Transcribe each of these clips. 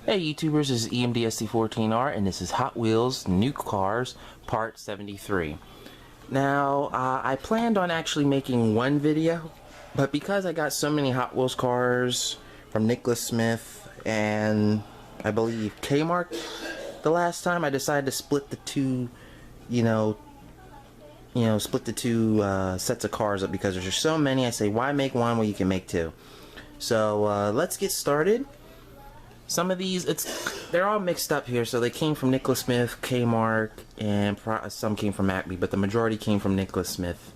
Hey YouTubers, this is EMDSC14R and this is Hot Wheels New Cars Part 73. Now, I planned on actually making one video, but because I got so many Hot Wheels cars from Nicholas Smith and I believe K-Mart the last time, I decided to split the two, split the two sets of cars up because there's just so many. I say, why make one when you can make two? So let's get started. Some of these, they're all mixed up here. So they came from Nicholas Smith, K-Mart, and some came from Acme, but the majority came from Nicholas Smith.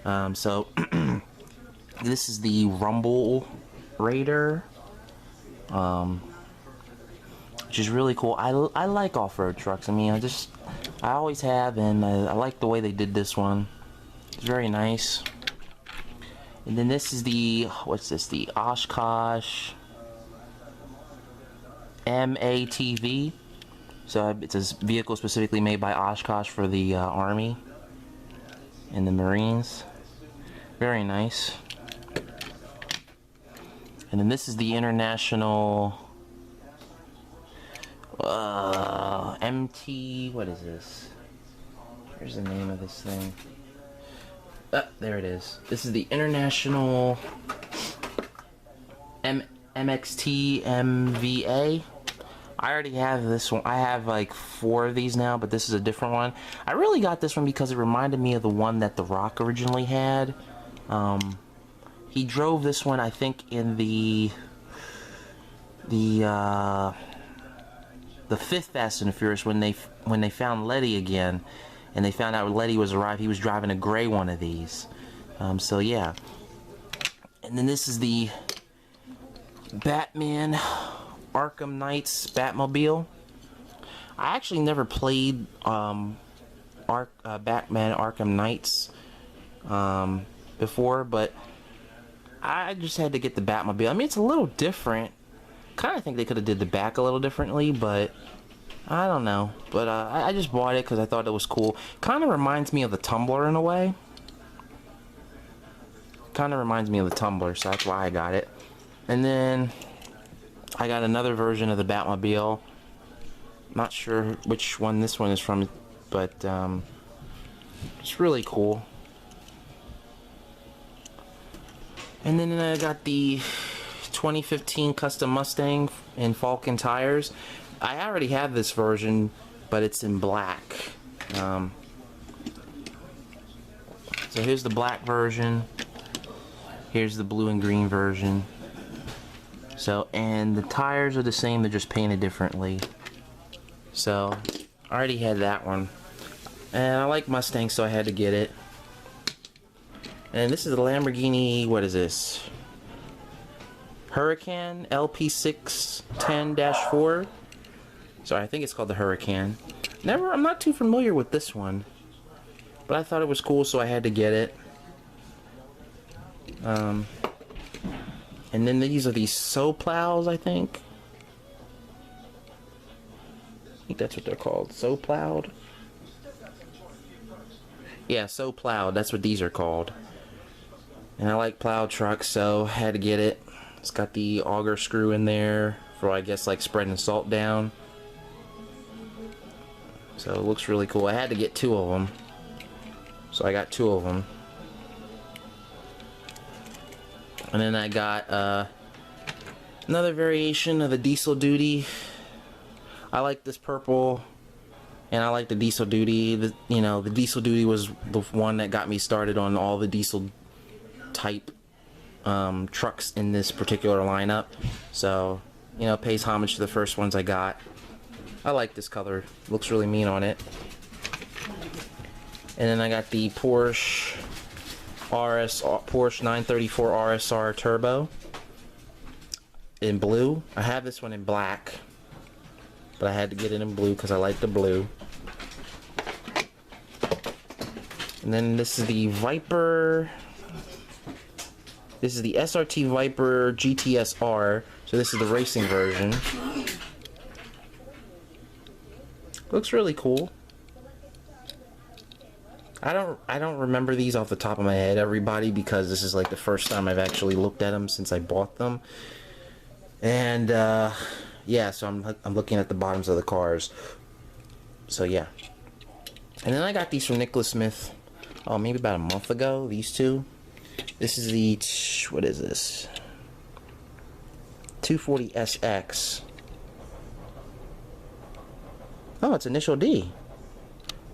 So this is the Rumble Raider, which is really cool. I like off-road trucks. I mean, I always have, and I like the way they did this one. It's very nice. And then this is the, what's this? The Oshkosh MAT-V. So it's a vehicle specifically made by Oshkosh for the Army and the Marines. Very nice. And then this is the International MT, what is this? Here's the name of this thing. There it is. This is the International MXT-MVA. I already have this one. I have like 4 of these now, but this is a different one. I really got this one because it reminded me of the one that The Rock originally had. He drove this one, I think, in the 5th Fast and Furious when they found Letty again, and they found out Letty was arrived. He was driving a gray one of these. So yeah. And then this is the Batman Arkham Knight's Batmobile. I actually never played Batman Arkham Knights before, but I just had to get the Batmobile. I mean, it's a little different. Kind of think they could have did the back a little differently, but I don't know. But I just bought it because I thought it was cool. Kind of reminds me of the Tumbler in a way. Kind of reminds me of the Tumbler, so that's why I got it. And then I got another version of the Batmobile. Not sure which one this one is from, but it's really cool. And then I got the 2015 custom Mustang in Flaken tires. I already have this version, but it's in black. So here's the black version. Here's the blue and green version. So, and the tires are the same, they're just painted differently. So, I already had that one. And I like Mustangs, so I had to get it. And this is the Lamborghini, what is this? Hurricane LP610-4. So I think it's called the Hurricane. I'm not too familiar with this one, but I thought it was cool, so I had to get it. And then these are these Snowplows, I think. I think that's what they're called. Snowplowed? Yeah, Snowplowed. That's what these are called. And I like plow trucks, so I had to get it. It's got the auger screw in there for, I guess, like spreading salt down. So it looks really cool. I had to get 2 of them. So I got 2 of them. And then I got another variation of the Diesel Duty. I like this purple, and I like the Diesel Duty. The Diesel Duty was the one that got me started on all the diesel type trucks in this particular lineup. So, pays homage to the first ones I got. I like this color. Looks really mean on it. And then I got the Porsche 934 RSR Turbo in blue. I have this one in black, but I had to get it in blue because I like the blue. And then this is the Viper. This is the SRT Viper GTS-R. So this is the racing version. Looks really cool. I don't remember these off the top of my head, everybody, because this is like the first time I've actually looked at them since I bought them. And yeah, so I'm looking at the bottoms of the cars. So yeah. And then I got these from Nicholas Smith, oh, maybe about a month ago, these two. This is the, what is this? 240SX. Oh, it's Initial D.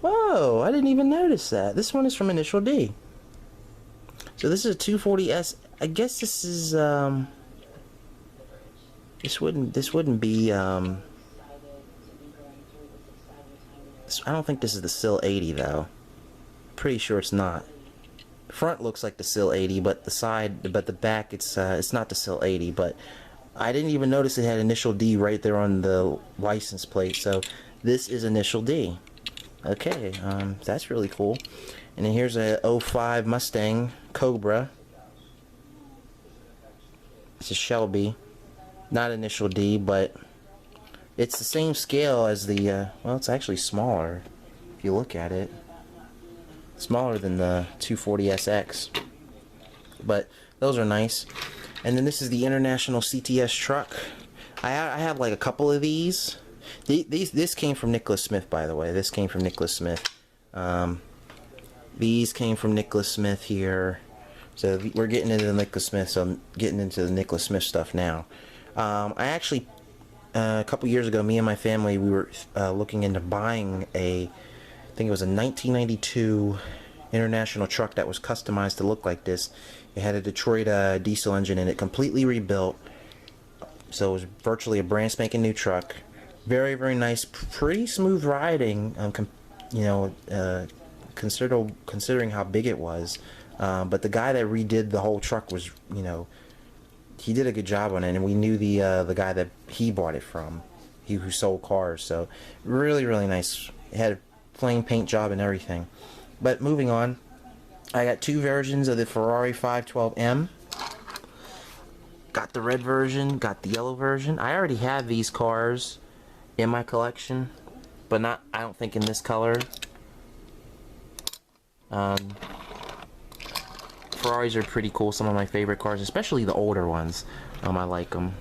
Whoa, I didn't even notice that. This one is from Initial D. So this is a 240S. I guess this is this wouldn't be I don't think this is the SIL 80 though. Pretty sure it's not. Front looks like the SIL 80, but the back it's not the SIL 80, but I didn't even notice it had Initial D right there on the license plate. So this is Initial D. Okay, that's really cool. And then here's a 05 Mustang Cobra. It's a Shelby, not Initial D, but it's the same scale as the well, it's actually smaller if you look at it. Smaller than the 240SX, but those are nice. And then this is the International CTS truck. I have like a couple of these. This came from Nicholas Smith, by the way. This came from Nicholas Smith. These came from Nicholas Smith here. So we're getting into the Nicholas Smith. So I'm getting into the Nicholas Smith stuff now. I actually a couple years ago, me and my family, we were looking into buying I think it was a 1992 International truck that was customized to look like this. It had a Detroit diesel engine in it, completely rebuilt. So it was virtually a brand spanking new truck. Very, very nice, pretty smooth riding. You know, considering how big it was. But the guy that redid the whole truck was, you know, he did a good job on it, and we knew the guy that he bought it from, who sold cars. So really, really nice. It had a plain paint job and everything. But moving on, I got two versions of the Ferrari 512M. Got the red version, got the yellow version. I already have these cars in my collection, but not, I don't think, in this color. Ferraris are pretty cool, some of my favorite cars, especially the older ones. I like them.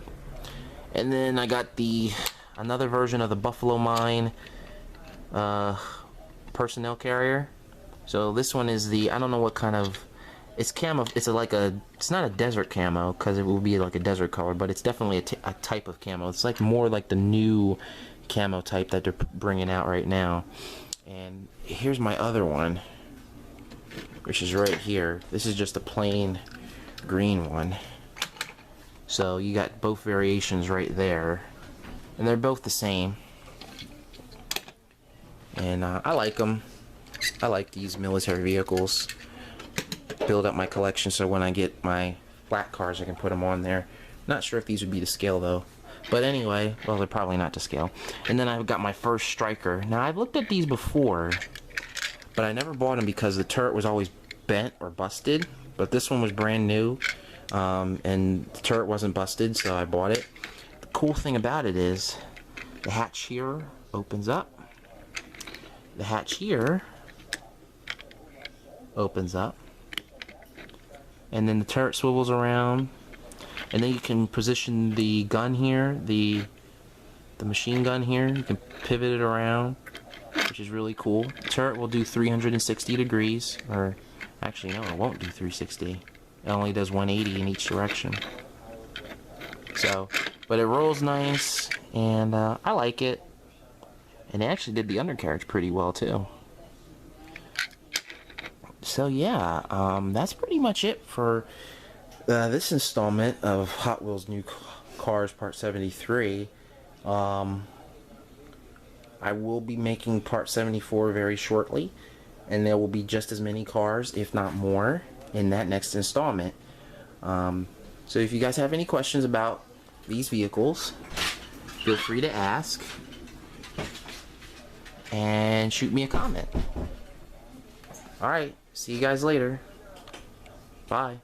And then I got another version of the Buffalo Mine personnel carrier. So this one is I don't know what kind of, it's camo, it's not a desert camo, because it will be like a desert color, but it's definitely a type of camo. It's like more like the new camo type that they're bringing out right now. And here's my other one, which is right here. This is just a plain green one. So you got both variations right there, and they're both the same. And I like them. I like these military vehicles. Build up my collection so when I get my flat cars I can put them on there. Not sure if these would be to scale though. But anyway, well, they're probably not to scale. And then I've got my first Striker. Now I've looked at these before, but I never bought them because the turret was always bent or busted. But this one was brand new, and the turret wasn't busted, so I bought it. The cool thing about it is the hatch here opens up. The hatch here opens up, and then the turret swivels around, and then you can position the gun here, the machine gun here. You can pivot it around, which is really cool. The turret will do 360 degrees, or actually no, it won't do 360. It only does 180 in each direction. So, but it rolls nice, and I like it. And they actually did the undercarriage pretty well too. So yeah, that's pretty much it for this installment of Hot Wheels New Cars Part 73. I will be making Part 74 very shortly, and there will be just as many cars, if not more, in that next installment. So if you guys have any questions about these vehicles, feel free to ask and shoot me a comment. Alright, see you guys later. Bye.